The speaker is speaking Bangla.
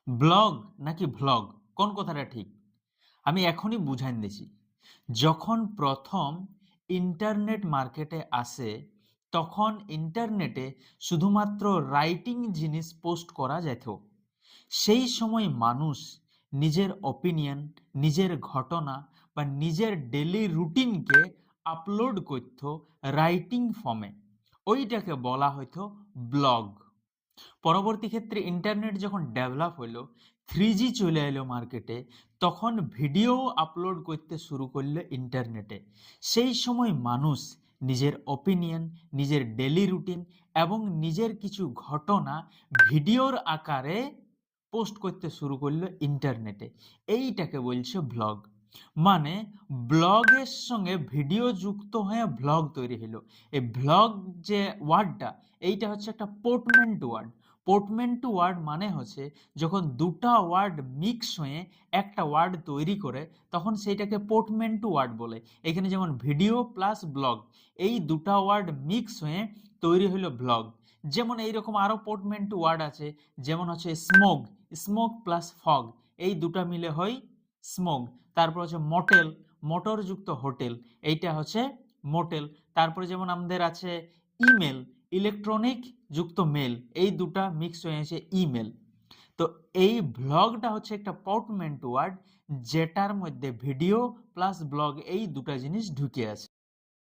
ব্লগ নাকি ভ্লগ কোন কথাটা ঠিক? আমি এখনই বুঝাইন দিছি। যখন প্রথম ইন্টারনেট মার্কেটে আসে, তখন ইন্টারনেটে শুধুমাত্র রাইটিং জিনিস পোস্ট করা যেত। সেই সময় মানুষ নিজের ওপিনিয়ন, নিজের ঘটনা বা নিজের ডেইলি রুটিনকে আপলোড করত রাইটিং ফর্মে। ওইটাকে বলা হইতো ব্লগ। পরবর্তী ক্ষেত্রে ইন্টারনেট যখন ডেভেলপ হলো, 3G চলে এলো মার্কেটে, তখন ভিডিও আপলোড করতে শুরু করলো ইন্টারনেটে। সেই সময় মানুষ নিজের ওপিনিয়ন, নিজের ডেলি রুটিন এবং নিজের কিছু ঘটনা ভিডিওর আকারে পোস্ট করতে শুরু করলো ইন্টারনেটে। এইটাকে বলছে ব্লগ। মানে ব্লগের সঙ্গে ভিডিও যুক্ত হয়ে ব্লগ তৈরি হলো। এই ব্লগ যে ওয়ার্ডটা, এইটা হচ্ছে একটা পোর্টমেন্ট ওয়ার্ড। পোর্টমেন্টু ওয়ার্ড মানে হচ্ছে যখন দুটা ওয়ার্ড মিক্স হয়ে একটা ওয়ার্ড তৈরি করে, তখন সেইটাকে পোর্টমেন্টু ওয়ার্ড বলে। এখানে যেমন ভিডিও প্লাস ব্লগ, এই দুটা ওয়ার্ড মিক্স হয়ে তৈরি হলো ব্লগ। যেমন এইরকম আরো পোর্টমেন্টু ওয়ার্ড আছে, যেমন হচ্ছে স্মোক, স্মোক প্লাস ফগ, এই দুটা মিলে হয় স্মোক। তারপর হচ্ছে মোটেল, মোটর যুক্ত হোটেল, এইটা হচ্ছে মোটেল। তারপরে যেমন আমাদের আছে ইমেল, ইলেকট্রনিক যুক্ত মেল, এই দুটা মিক্স হয়ে আছে ইমেল। তো এই ব্লগটা হচ্ছে একটা পোর্টমেন্ট ওয়ার্ড, যেটার মধ্যে ভিডিও প্লাস ব্লগ এই দুটা জিনিস ঢুকে আছে।